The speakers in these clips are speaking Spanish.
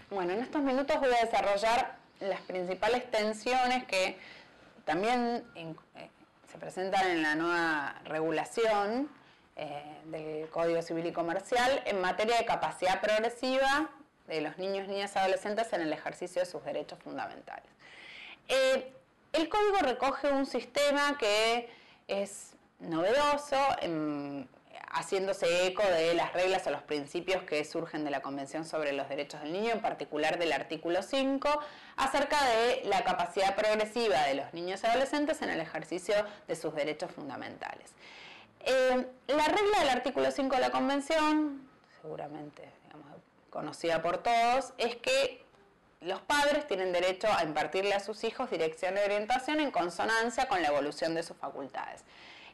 Bueno, en estos minutos voy a desarrollar las principales tensiones que también se presentan en la nueva regulación del Código Civil y Comercial en materia de capacidad progresiva de los niños, niñas y adolescentes en el ejercicio de sus derechos fundamentales. El Código recoge un sistema que es novedoso, haciéndose eco de las reglas o los principios que surgen de la Convención sobre los Derechos del Niño, en particular del artículo 5, acerca de la capacidad progresiva de los niños y adolescentes en el ejercicio de sus derechos fundamentales. La regla del artículo 5 de la Convención, seguramente conocida por todos, es que los padres tienen derecho a impartirle a sus hijos dirección y orientación en consonancia con la evolución de sus facultades.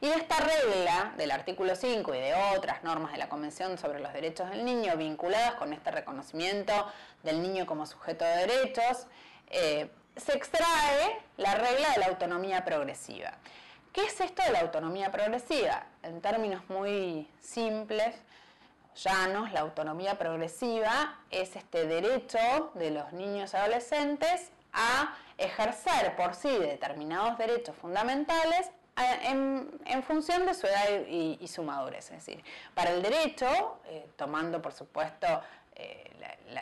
Y de esta regla del artículo 5 y de otras normas de la Convención sobre los Derechos del Niño vinculadas con este reconocimiento del niño como sujeto de derechos, se extrae la regla de la autonomía progresiva. ¿Qué es esto de la autonomía progresiva? En términos muy simples, llanos, la autonomía progresiva es este derecho de los niños y adolescentes a ejercer por sí determinados derechos fundamentales en función de su edad y su madurez. Es decir, para el derecho, tomando por supuesto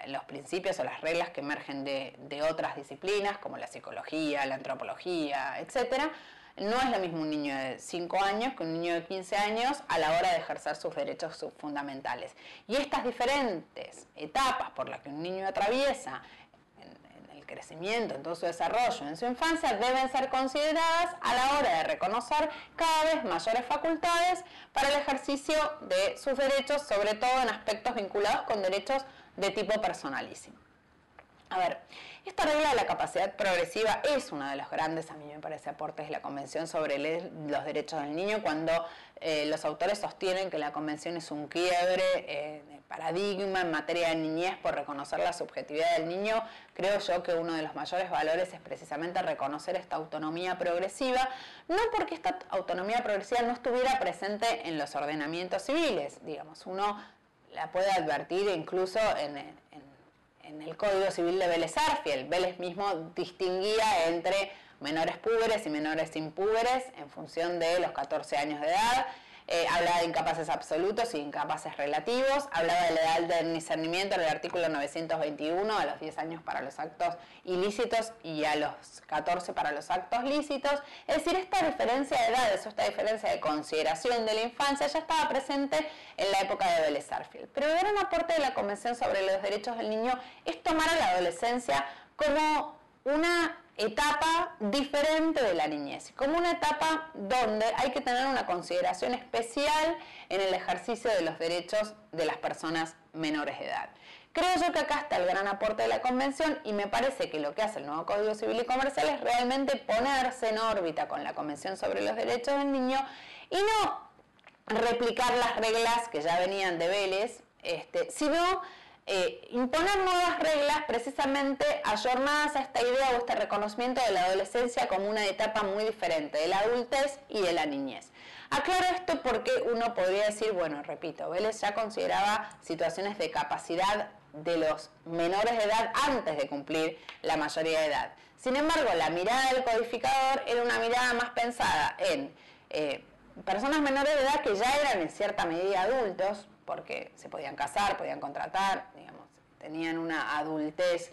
los principios o las reglas que emergen de otras disciplinas como la psicología, la antropología, etc., no es lo mismo un niño de 5 años que un niño de 15 años a la hora de ejercer sus derechos fundamentales. Y estas diferentes etapas por las que un niño atraviesa en el crecimiento, en todo su desarrollo, en su infancia, deben ser consideradas a la hora de reconocer cada vez mayores facultades para el ejercicio de sus derechos, sobre todo en aspectos vinculados con derechos de tipo personalísimo. A ver, esta regla de la capacidad progresiva es uno de los grandes, a mí me parece, aportes de la Convención sobre los Derechos del Niño, cuando los autores sostienen que la Convención es un quiebre de paradigma en materia de niñez por reconocer la subjetividad del niño. Creo yo que uno de los mayores valores es precisamente reconocer esta autonomía progresiva, no porque esta autonomía progresiva no estuviera presente en los ordenamientos civiles, digamos, uno la puede advertir incluso en el Código Civil de Vélez Sarsfield. Vélez mismo distinguía entre menores púberes y menores impúberes en función de los 14 años de edad. Hablaba de incapaces absolutos y incapaces relativos. Hablaba de la edad del discernimiento en el artículo 921, a los 10 años para los actos ilícitos y a los 14 para los actos lícitos. Es decir, esta diferencia de edades o esta diferencia de consideración de la infancia ya estaba presente en la época de Vélez Sarsfield. Pero el gran aporte de la Convención sobre los Derechos del Niño es tomar a la adolescencia como una etapa diferente de la niñez, como una etapa donde hay que tener una consideración especial en el ejercicio de los derechos de las personas menores de edad. Creo yo que acá está el gran aporte de la Convención y me parece que lo que hace el nuevo Código Civil y Comercial es realmente ponerse en órbita con la Convención sobre los Derechos del Niño y no replicar las reglas que ya venían de Vélez, sino imponer nuevas reglas precisamente ayornadas a esta idea o este reconocimiento de la adolescencia como una etapa muy diferente de la adultez y de la niñez. Aclaro esto porque uno podría decir, bueno, repito, Vélez ya consideraba situaciones de capacidad de los menores de edad antes de cumplir la mayoría de edad. Sin embargo, la mirada del codificador era una mirada más pensada en personas menores de edad que ya eran en cierta medida adultos, porque se podían casar, podían contratar, digamos, tenían una adultez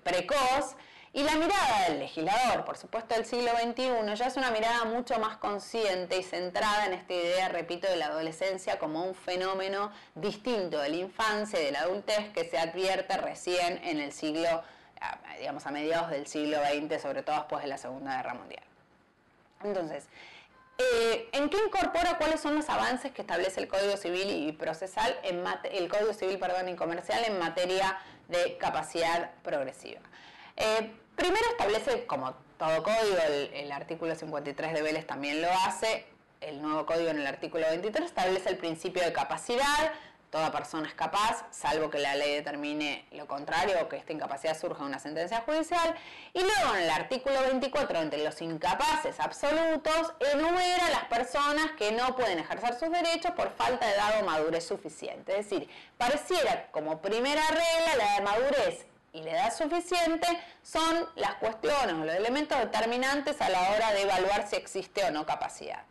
precoz, y la mirada del legislador, por supuesto del siglo XXI, ya es una mirada mucho más consciente y centrada en esta idea, repito, de la adolescencia como un fenómeno distinto de la infancia y de la adultez que se advierte recién en el siglo, digamos, a mediados del siglo XX, sobre todo después de la Segunda Guerra Mundial. Entonces, ¿en qué incorpora cuáles son los avances que establece el Código Civil y Procesal, el Código Civil, perdón, y Comercial en materia de capacidad progresiva? Primero establece, como todo código, el artículo 53 de Vélez también lo hace, el nuevo código en el artículo 23 establece el principio de capacidad. toda persona es capaz, salvo que la ley determine lo contrario o que esta incapacidad surja de una sentencia judicial. Y luego en el artículo 24, entre los incapaces absolutos, enumera las personas que no pueden ejercer sus derechos por falta de edad o madurez suficiente. Es decir, pareciera como primera regla la de madurez y la edad suficiente son las cuestiones o los elementos determinantes a la hora de evaluar si existe o no capacidad.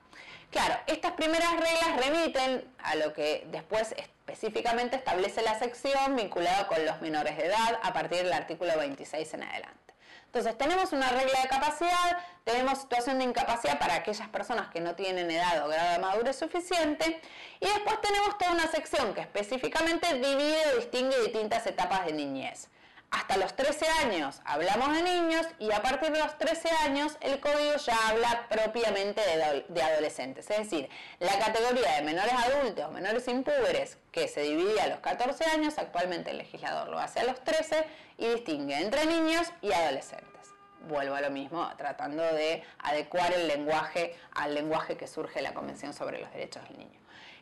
Claro, estas primeras reglas remiten a lo que después específicamente establece la sección vinculada con los menores de edad a partir del artículo 26 en adelante. Entonces, tenemos una regla de capacidad, tenemos situación de incapacidad para aquellas personas que no tienen edad o grado de madurez suficiente, y después tenemos toda una sección que específicamente divide o distingue distintas etapas de niñez. Hasta los 13 años hablamos de niños y a partir de los 13 años el código ya habla propiamente de adolescentes. Es decir, la categoría de menores adultos, menores impúberes, que se dividía a los 14 años, actualmente el legislador lo hace a los 13 y distingue entre niños y adolescentes. Vuelvo a lo mismo, tratando de adecuar el lenguaje al lenguaje que surge de la Convención sobre los Derechos del Niño.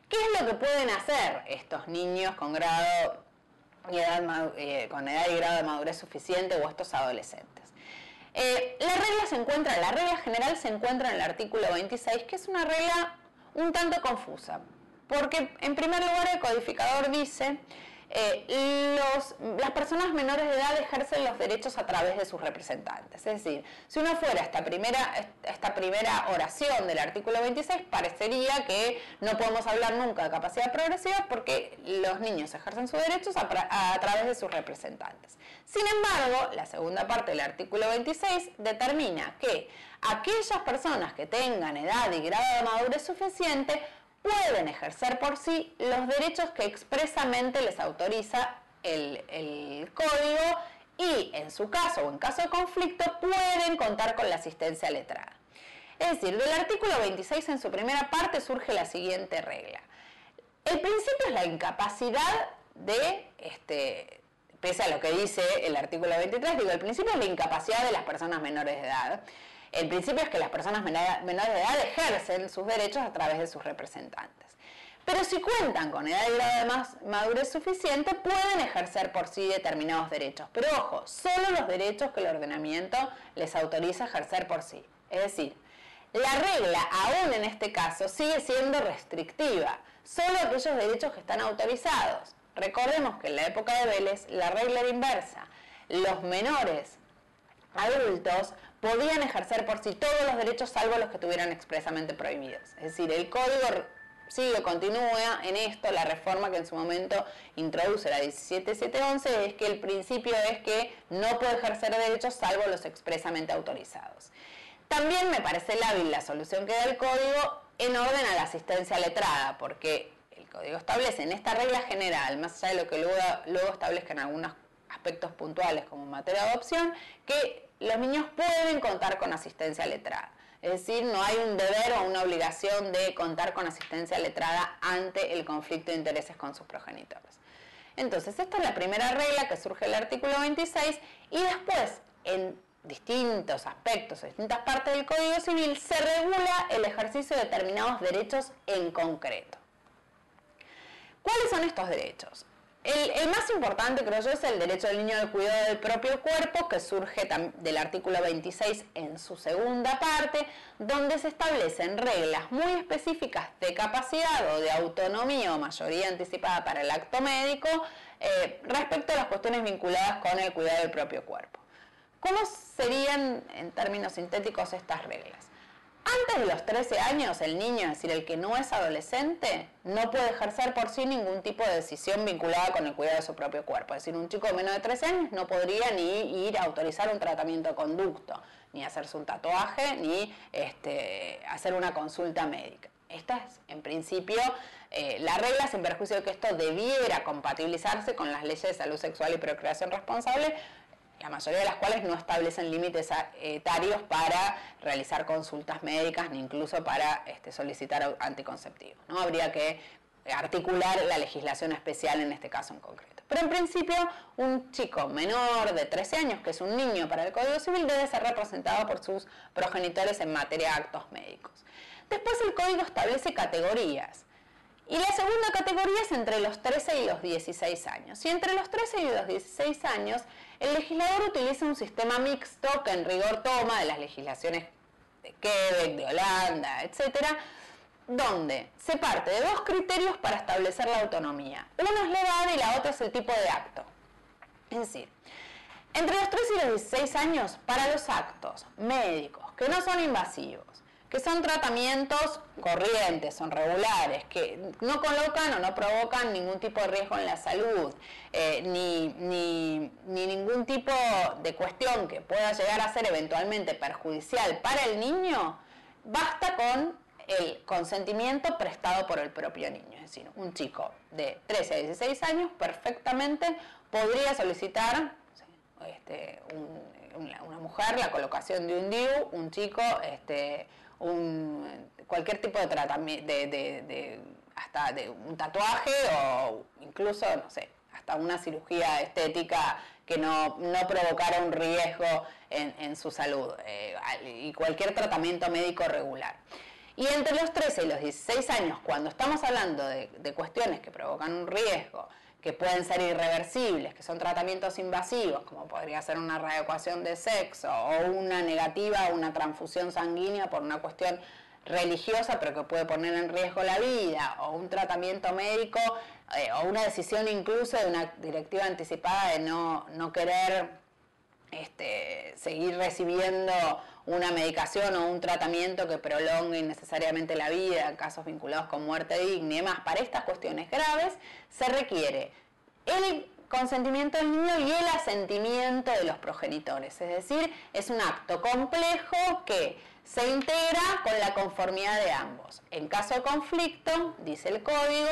¿Qué es lo que pueden hacer estos niños con edad y grado de madurez suficiente o estos adolescentes? La regla general se encuentra en el artículo 26, que es una regla un tanto confusa, porque en primer lugar el codificador dice las personas menores de edad ejercen los derechos a través de sus representantes. Es decir, si uno fuera esta primera oración del artículo 26, parecería que no podemos hablar nunca de capacidad progresiva porque los niños ejercen sus derechos a través de sus representantes. Sin embargo, la segunda parte del artículo 26 determina que aquellas personas que tengan edad y grado de madurez suficiente pueden ejercer por sí los derechos que expresamente les autoriza el código y, en su caso o en caso de conflicto, pueden contar con la asistencia letrada. Es decir, del artículo 26 en su primera parte surge la siguiente regla. El principio es la incapacidad pese a lo que dice el artículo 23, el principio es la incapacidad de las personas menores de edad. El principio es que las personas menores de edad ejercen sus derechos a través de sus representantes. Pero si cuentan con edad y grado de madurez suficiente, pueden ejercer por sí determinados derechos. Pero ojo, solo los derechos que el ordenamiento les autoriza ejercer por sí. Es decir, la regla, aún en este caso, sigue siendo restrictiva. Solo aquellos derechos que están autorizados. Recordemos que en la época de Vélez la regla era inversa. Los menores adultos podían ejercer por sí todos los derechos salvo los que estuvieran expresamente prohibidos. Es decir, el código continúa en esto. La reforma que en su momento introduce la 17711 es que el principio es que no puede ejercer derechos salvo los expresamente autorizados. También me parece lábil la solución que da el código en orden a la asistencia letrada, porque el código establece en esta regla general, más allá de lo que luego establezcan algunos aspectos puntuales como en materia de adopción, que los niños pueden contar con asistencia letrada. Es decir, no hay un deber o una obligación de contar con asistencia letrada ante el conflicto de intereses con sus progenitores. Entonces, esta es la primera regla que surge del artículo 26 y después, en distintos aspectos o distintas partes del Código Civil, se regula el ejercicio de determinados derechos en concreto. ¿Cuáles son estos derechos? El más importante, creo yo, es el derecho del niño al cuidado del propio cuerpo, que surge del artículo 26 en su segunda parte, donde se establecen reglas muy específicas de capacidad o de autonomía o mayoría anticipada para el acto médico respecto a las cuestiones vinculadas con el cuidado del propio cuerpo. ¿Cómo serían, en términos sintéticos, estas reglas? Antes de los 13 años, el niño, es decir, el que no es adolescente, no puede ejercer por sí ningún tipo de decisión vinculada con el cuidado de su propio cuerpo. Es decir, un chico de menos de 13 años no podría ni ir a autorizar un tratamiento de conducto, ni hacerse un tatuaje, ni hacer una consulta médica. Esta es, en principio, la regla, sin perjuicio de que esto debiera compatibilizarse con las leyes de salud sexual y procreación responsable, la mayoría de las cuales no establecen límites etarios para realizar consultas médicas ni incluso para solicitar anticonceptivos, ¿no? Habría que articular la legislación especial en este caso en concreto. Pero en principio, un chico menor de 13 años, que es un niño para el Código Civil, debe ser representado por sus progenitores en materia de actos médicos. Después el Código establece categorías. Y la segunda categoría es entre los 13 y los 16 años. Y entre los 13 y los 16 años, el legislador utiliza un sistema mixto que en rigor toma de las legislaciones de Quebec, de Holanda, etcétera, donde se parte de dos criterios para establecer la autonomía. Uno es la edad y la otra es el tipo de acto. Es decir, entre los 13 y los 16 años, para los actos médicos que no son invasivos, que son tratamientos corrientes, son regulares, que no colocan o no provocan ningún tipo de riesgo en la salud, ni ningún tipo de cuestión que pueda llegar a ser eventualmente perjudicial para el niño, basta con el consentimiento prestado por el propio niño. Es decir, un chico de 13 a 16 años perfectamente podría solicitar una mujer la colocación de un DIU, un chico cualquier tipo de tratamiento, hasta de un tatuaje o incluso, no sé, hasta una cirugía estética que no provocara un riesgo en su salud, y cualquier tratamiento médico regular. Y entre los 13 y los 16 años, cuando estamos hablando de cuestiones que provocan un riesgo, que pueden ser irreversibles, que son tratamientos invasivos, como podría ser una readecuación de sexo o una negativa o una transfusión sanguínea por una cuestión religiosa, pero que puede poner en riesgo la vida, o un tratamiento médico, o una decisión incluso de una directiva anticipada de no querer seguir recibiendo una medicación o un tratamiento que prolongue innecesariamente la vida en casos vinculados con muerte digna y demás. Para estas cuestiones graves se requiere el consentimiento del niño y el asentimiento de los progenitores, es decir, es un acto complejo que se integra con la conformidad de ambos. En caso de conflicto, dice el código,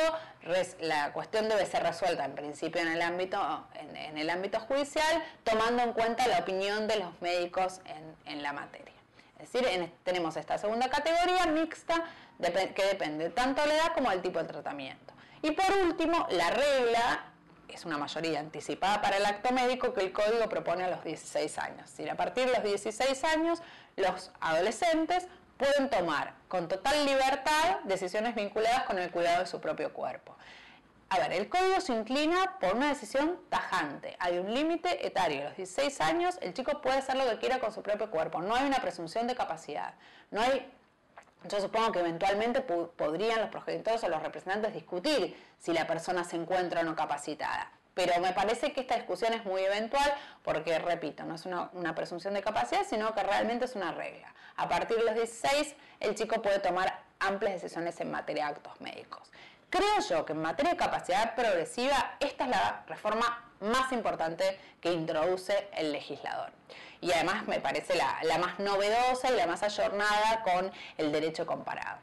la cuestión debe ser resuelta en principio en el ámbito judicial, tomando en cuenta la opinión de los médicos en la materia. Es decir, tenemos esta segunda categoría mixta que depende tanto de la edad como del tipo de tratamiento. Y por último, la regla es una mayoría anticipada para el acto médico que el código propone a los 16 años. Es decir, a partir de los 16 años, los adolescentes pueden tomar con total libertad decisiones vinculadas con el cuidado de su propio cuerpo. A ver, el código se inclina por una decisión tajante. Hay un límite etario. A los 16 años, el chico puede hacer lo que quiera con su propio cuerpo. No hay una presunción de capacidad. Yo supongo que eventualmente podrían los progenitores o los representantes discutir si la persona se encuentra o no capacitada. Pero me parece que esta discusión es muy eventual porque, repito, no es una presunción de capacidad, sino que realmente es una regla. A partir de los 16, el chico puede tomar amplias decisiones en materia de actos médicos. Creo yo que en materia de capacidad progresiva, esta es la reforma más importante que introduce el legislador. Y además me parece la más novedosa y la más ayornada con el derecho comparado.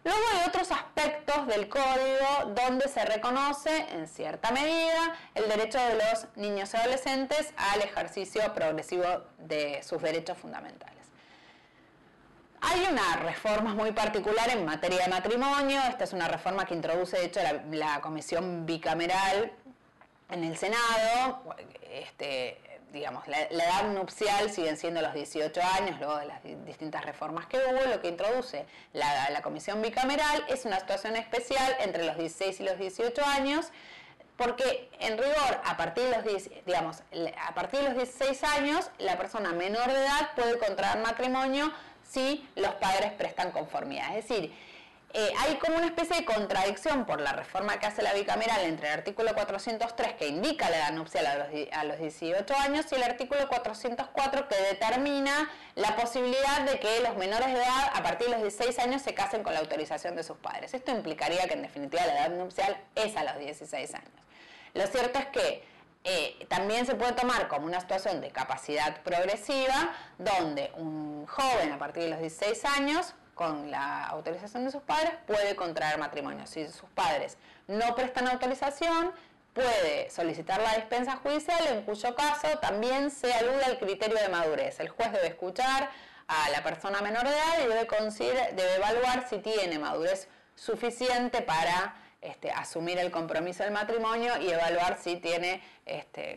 Luego hay otros aspectos del código donde se reconoce, en cierta medida, el derecho de los niños y adolescentes al ejercicio progresivo de sus derechos fundamentales. Hay una reforma muy particular en materia de matrimonio. Esta es una reforma que introduce, de hecho, la comisión bicameral en el Senado. Digamos, la edad nupcial siguen siendo los 18 años, luego de las distintas reformas que hubo. Lo que introduce la comisión bicameral es una situación especial entre los 16 y los 18 años, porque en rigor, a partir de los 16 años, la persona menor de edad puede contraer matrimonio si los padres prestan conformidad. Es decir, hay como una especie de contradicción por la reforma que hace la bicameral entre el artículo 403, que indica la edad nupcial a los 18 años, y el artículo 404, que determina la posibilidad de que los menores de edad, a partir de los 16 años, se casen con la autorización de sus padres. Esto implicaría que, en definitiva, la edad nupcial es a los 16 años. Lo cierto es que también se puede tomar como una situación de capacidad progresiva, donde un joven a partir de los 16 años, con la autorización de sus padres, puede contraer matrimonio. Si sus padres no prestan autorización, puede solicitar la dispensa judicial, en cuyo caso también se alude al criterio de madurez. El juez debe escuchar a la persona menor de edad y debe evaluar si tiene madurez suficiente para asumir el compromiso del matrimonio y evaluar si tiene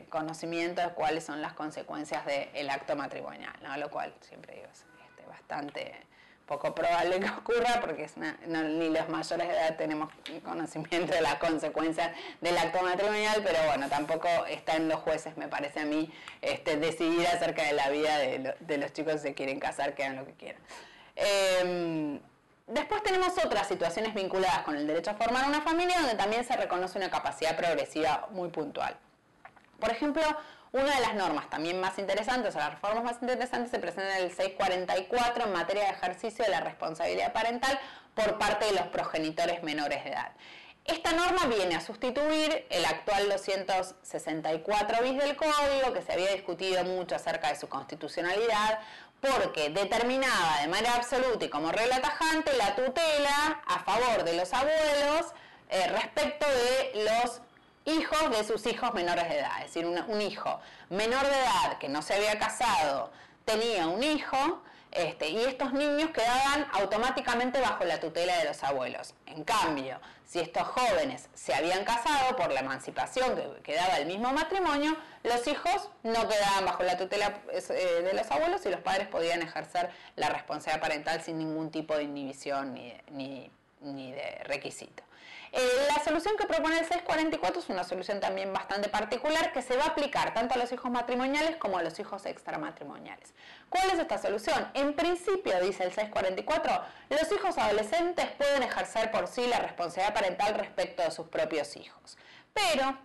conocimiento de cuáles son las consecuencias del acto matrimonial, ¿no? Lo cual siempre digo, es bastante poco probable que ocurra porque ni los mayores de edad tenemos conocimiento de las consecuencias del acto matrimonial, pero bueno, tampoco está en los jueces, me parece a mí, decidir acerca de la vida de los chicos si se quieren casar, que hagan lo que quieran. Después tenemos otras situaciones vinculadas con el derecho a formar una familia donde también se reconoce una capacidad progresiva muy puntual. Por ejemplo, una de las normas también más interesantes, o las reformas más interesantes, se presenta en el 644 en materia de ejercicio de la responsabilidad parental por parte de los progenitores menores de edad. Esta norma viene a sustituir el actual 264 bis del Código, que se había discutido mucho acerca de su constitucionalidad, porque determinaba de manera absoluta y como regla tajante la tutela a favor de los abuelos respecto de los hijos de sus hijos menores de edad. Es decir, un hijo menor de edad que no se había casado tenía un hijo, y estos niños quedaban automáticamente bajo la tutela de los abuelos. En cambio, si estos jóvenes se habían casado por la emancipación que daba el mismo matrimonio, los hijos no quedaban bajo la tutela de los abuelos y los padres podían ejercer la responsabilidad parental sin ningún tipo de inhibición ni de requisito. La solución que propone el 644 es una solución también bastante particular que se va a aplicar tanto a los hijos matrimoniales como a los hijos extramatrimoniales. ¿Cuál es esta solución? En principio, dice el 644, los hijos adolescentes pueden ejercer por sí la responsabilidad parental respecto de sus propios hijos. Pero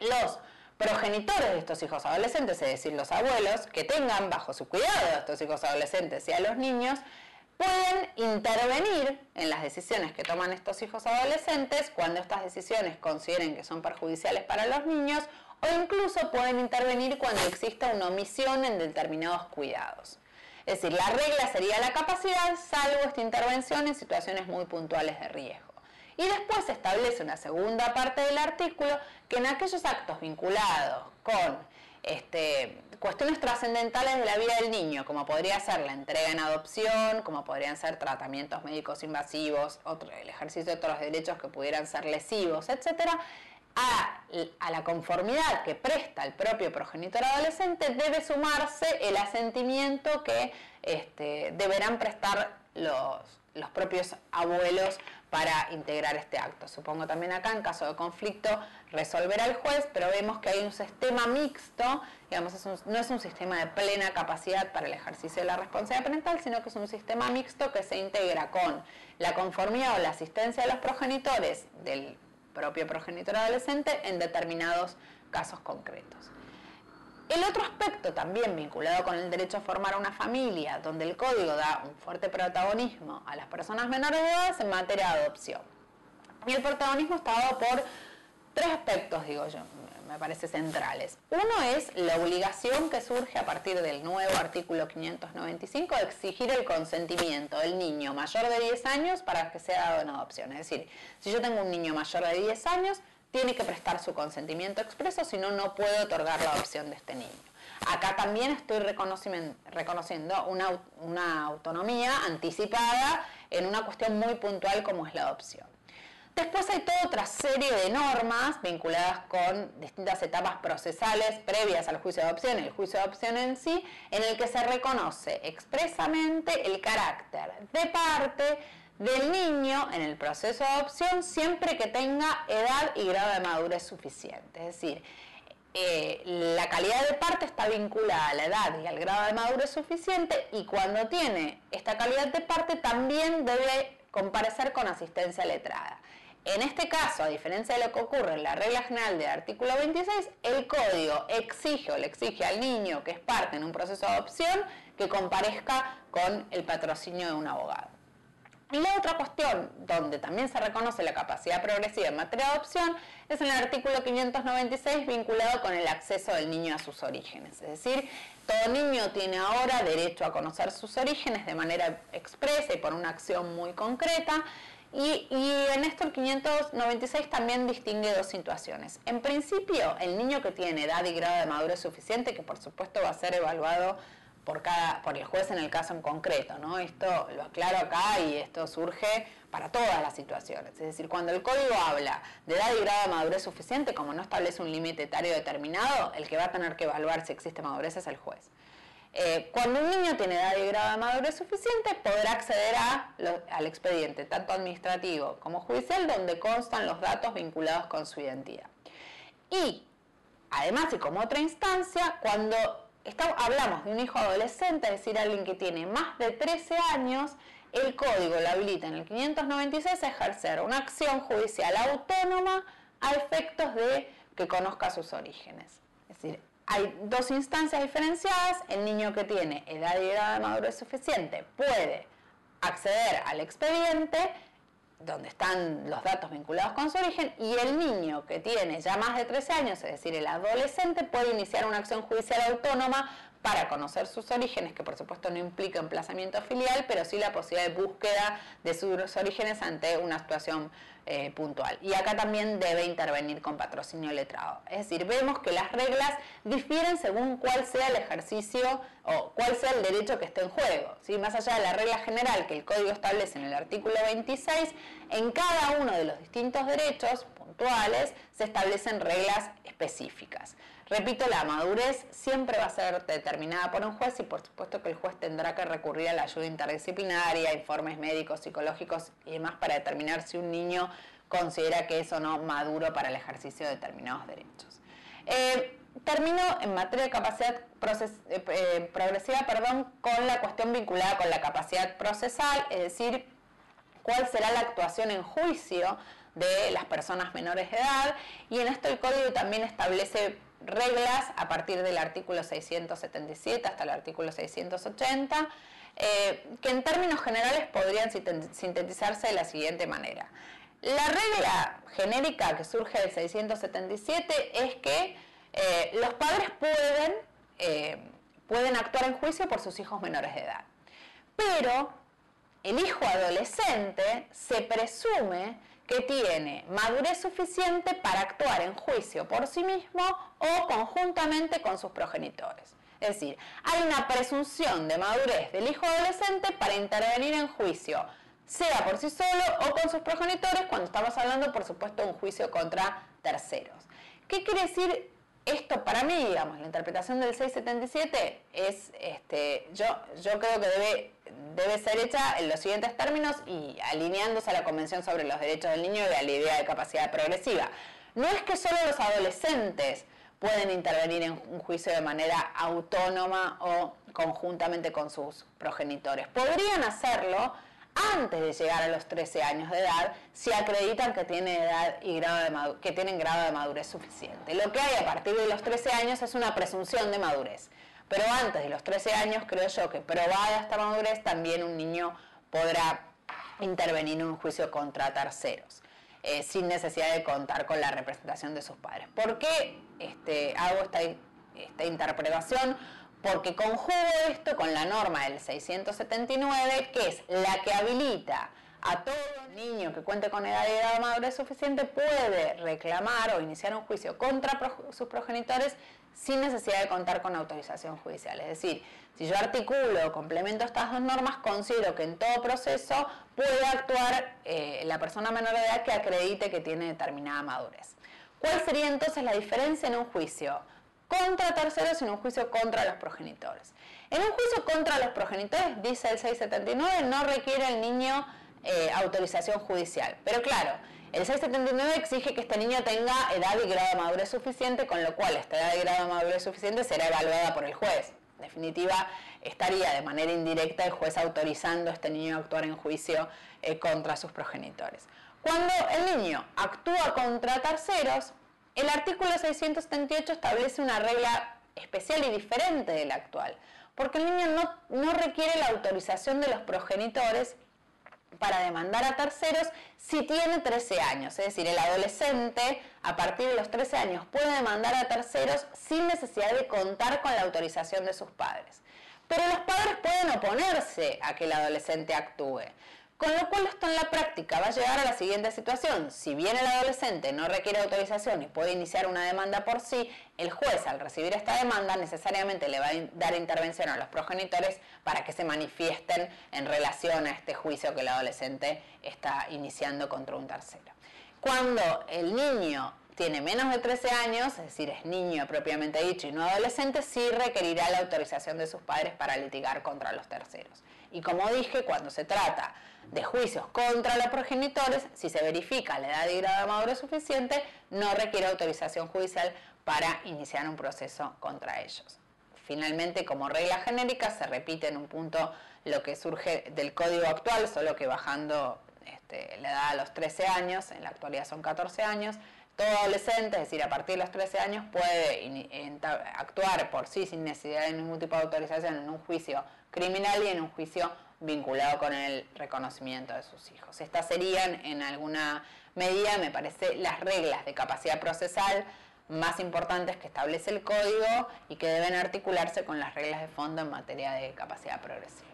los progenitores de estos hijos adolescentes, es decir, los abuelos, que tengan bajo su cuidado a estos hijos adolescentes y a los niños, pueden intervenir en las decisiones que toman estos hijos adolescentes cuando estas decisiones consideren que son perjudiciales para los niños o incluso pueden intervenir cuando exista una omisión en determinados cuidados. Es decir, la regla sería la capacidad, salvo esta intervención en situaciones muy puntuales de riesgo. Y después se establece una segunda parte del artículo que en aquellos actos vinculados con cuestiones trascendentales de la vida del niño, como podría ser la entrega en adopción, como podrían ser tratamientos médicos invasivos, el ejercicio de otros derechos que pudieran ser lesivos, etcétera, a la conformidad que presta el propio progenitor adolescente debe sumarse el asentimiento que deberán prestar los propios abuelos para integrar este acto. Supongo también acá, en caso de conflicto, resolverá el juez, pero vemos que hay un sistema mixto, digamos, no es un sistema de plena capacidad para el ejercicio de la responsabilidad parental, sino que es un sistema mixto que se integra con la conformidad o la asistencia de los progenitores del propio progenitor adolescente en determinados casos concretos. El otro aspecto también vinculado con el derecho a formar una familia, donde el Código da un fuerte protagonismo a las personas menores de edad, es en materia de adopción. Y el protagonismo está dado por tres aspectos, digo yo, me parece centrales. Uno es la obligación que surge a partir del nuevo artículo 595 de exigir el consentimiento del niño mayor de 10 años para que sea dado en adopción. Es decir, si yo tengo un niño mayor de 10 años, tiene que prestar su consentimiento expreso, si no, no puedo otorgar la adopción de este niño. Acá también estoy reconociendo una autonomía anticipada en una cuestión muy puntual como es la adopción. Después hay toda otra serie de normas vinculadas con distintas etapas procesales previas al juicio de adopción, el juicio de adopción en sí, en el que se reconoce expresamente el carácter de parte del niño en el proceso de adopción siempre que tenga edad y grado de madurez suficiente. Es decir, la calidad de parte está vinculada a la edad y al grado de madurez suficiente y cuando tiene esta calidad de parte también debe comparecer con asistencia letrada. En este caso, a diferencia de lo que ocurre en la regla general del artículo 26, el Código exige o le exige al niño que es parte en un proceso de adopción que comparezca con el patrocinio de un abogado. Y la otra cuestión donde también se reconoce la capacidad progresiva en materia de adopción es en el artículo 596 vinculado con el acceso del niño a sus orígenes. Es decir, todo niño tiene ahora derecho a conocer sus orígenes de manera expresa y por una acción muy concreta. Y en esto el 596 también distingue dos situaciones. En principio, el niño que tiene edad y grado de madurez suficiente, que por supuesto va a ser evaluado por el juez en el caso en concreto, ¿no? Esto lo aclaro acá y esto surge para todas las situaciones. Es decir, cuando el Código habla de edad y grado de madurez suficiente, como no establece un límite etario determinado, el que va a tener que evaluar si existe madurez es el juez. Cuando un niño tiene edad y grado de madurez suficiente, podrá acceder al expediente, tanto administrativo como judicial, donde constan los datos vinculados con su identidad. Y, además, y como otra instancia, cuando hablamos de un hijo adolescente, es decir, alguien que tiene más de 13 años, el Código lo habilita en el 596 a ejercer una acción judicial autónoma a efectos de que conozca sus orígenes. Es decir, hay dos instancias diferenciadas. El niño que tiene edad y grado de madurez suficiente puede acceder al expediente donde están los datos vinculados con su origen, y el niño que tiene ya más de 13 años, es decir, el adolescente, puede iniciar una acción judicial autónoma para conocer sus orígenes, que por supuesto no implica emplazamiento filial, pero sí la posibilidad de búsqueda de sus orígenes ante una situación puntual. Y acá también debe intervenir con patrocinio letrado. Es decir, vemos que las reglas difieren según cuál sea el ejercicio o cuál sea el derecho que esté en juego, ¿sí? Más allá de la regla general que el Código establece en el artículo 26, en cada uno de los distintos derechos puntuales se establecen reglas específicas. Repito, la madurez siempre va a ser determinada por un juez y por supuesto que el juez tendrá que recurrir a la ayuda interdisciplinaria, informes médicos, psicológicos y demás para determinar si un niño considera que es o no maduro para el ejercicio de determinados derechos. Termino en materia de capacidad progresiva, con la cuestión vinculada con la capacidad procesal, es decir, cuál será la actuación en juicio de las personas menores de edad, y en esto el Código también establece reglas a partir del artículo 677 hasta el artículo 680, que en términos generales podrían sintetizarse de la siguiente manera. La regla genérica que surge del 677 es que los padres pueden actuar en juicio por sus hijos menores de edad, pero el hijo adolescente se presume que tiene madurez suficiente para actuar en juicio por sí mismo o conjuntamente con sus progenitores. Es decir, hay una presunción de madurez del hijo adolescente para intervenir en juicio, sea por sí solo o con sus progenitores, cuando estamos hablando, por supuesto, de un juicio contra terceros. ¿Qué quiere decir esto para mí? Digamos, la interpretación del 677 es, yo creo que debe ser hecha en los siguientes términos y alineándose a la Convención sobre los Derechos del Niño y a la idea de capacidad progresiva. No es que solo los adolescentes pueden intervenir en un juicio de manera autónoma o conjuntamente con sus progenitores. Podrían hacerlo antes de llegar a los 13 años de edad, si acreditan que tienen edad y que tienen grado de madurez suficiente. Lo que hay a partir de los 13 años es una presunción de madurez. Pero antes de los 13 años, creo yo que probada esta madurez, también un niño podrá intervenir en un juicio contra terceros, sin necesidad de contar con la representación de sus padres. ¿Por qué hago esta interpretación? Porque conjugo esto con la norma del 679, que es la que habilita a todo niño que cuente con edad y grado de madurez suficiente puede reclamar o iniciar un juicio contra sus progenitores sin necesidad de contar con autorización judicial. Es decir, si yo articulo o complemento estas dos normas, considero que en todo proceso puede actuar la persona menor de edad que acredite que tiene determinada madurez. ¿Cuál sería entonces la diferencia en un juicio contra terceros y en un juicio contra los progenitores? En un juicio contra los progenitores, dice el 679, no requiere el niño autorización judicial. Pero claro, el 679 exige que este niño tenga edad y grado de madurez suficiente, con lo cual esta edad y grado de madurez suficiente será evaluada por el juez. En definitiva, estaría de manera indirecta el juez autorizando a este niño a actuar en juicio contra sus progenitores. Cuando el niño actúa contra terceros, el artículo 678 establece una regla especial y diferente de la actual, porque el niño no requiere la autorización de los progenitores para demandar a terceros si tiene 13 años. Es decir, el adolescente a partir de los 13 años puede demandar a terceros sin necesidad de contar con la autorización de sus padres. Pero los padres pueden oponerse a que el adolescente actúe. Con lo cual esto en la práctica va a llegar a la siguiente situación. Si bien el adolescente no requiere autorización y puede iniciar una demanda por sí, el juez al recibir esta demanda necesariamente le va a dar intervención a los progenitores para que se manifiesten en relación a este juicio que el adolescente está iniciando contra un tercero. Cuando el niño tiene menos de 13 años, es decir, es niño propiamente dicho y no adolescente, sí requerirá la autorización de sus padres para litigar contra los terceros. Y como dije, cuando se trata de juicios contra los progenitores, si se verifica la edad y grado de madurez suficiente, no requiere autorización judicial para iniciar un proceso contra ellos. Finalmente, como regla genérica, se repite en un punto lo que surge del código actual, solo que bajando la edad a los 13 años, en la actualidad son 14 años. Todo adolescente, es decir, a partir de los 13 años, puede actuar por sí sin necesidad de ningún tipo de autorización en un juicio criminal y en un juicio vinculado con el reconocimiento de sus hijos. Estas serían, en alguna medida, me parece, las reglas de capacidad procesal más importantes que establece el código y que deben articularse con las reglas de fondo en materia de capacidad progresiva.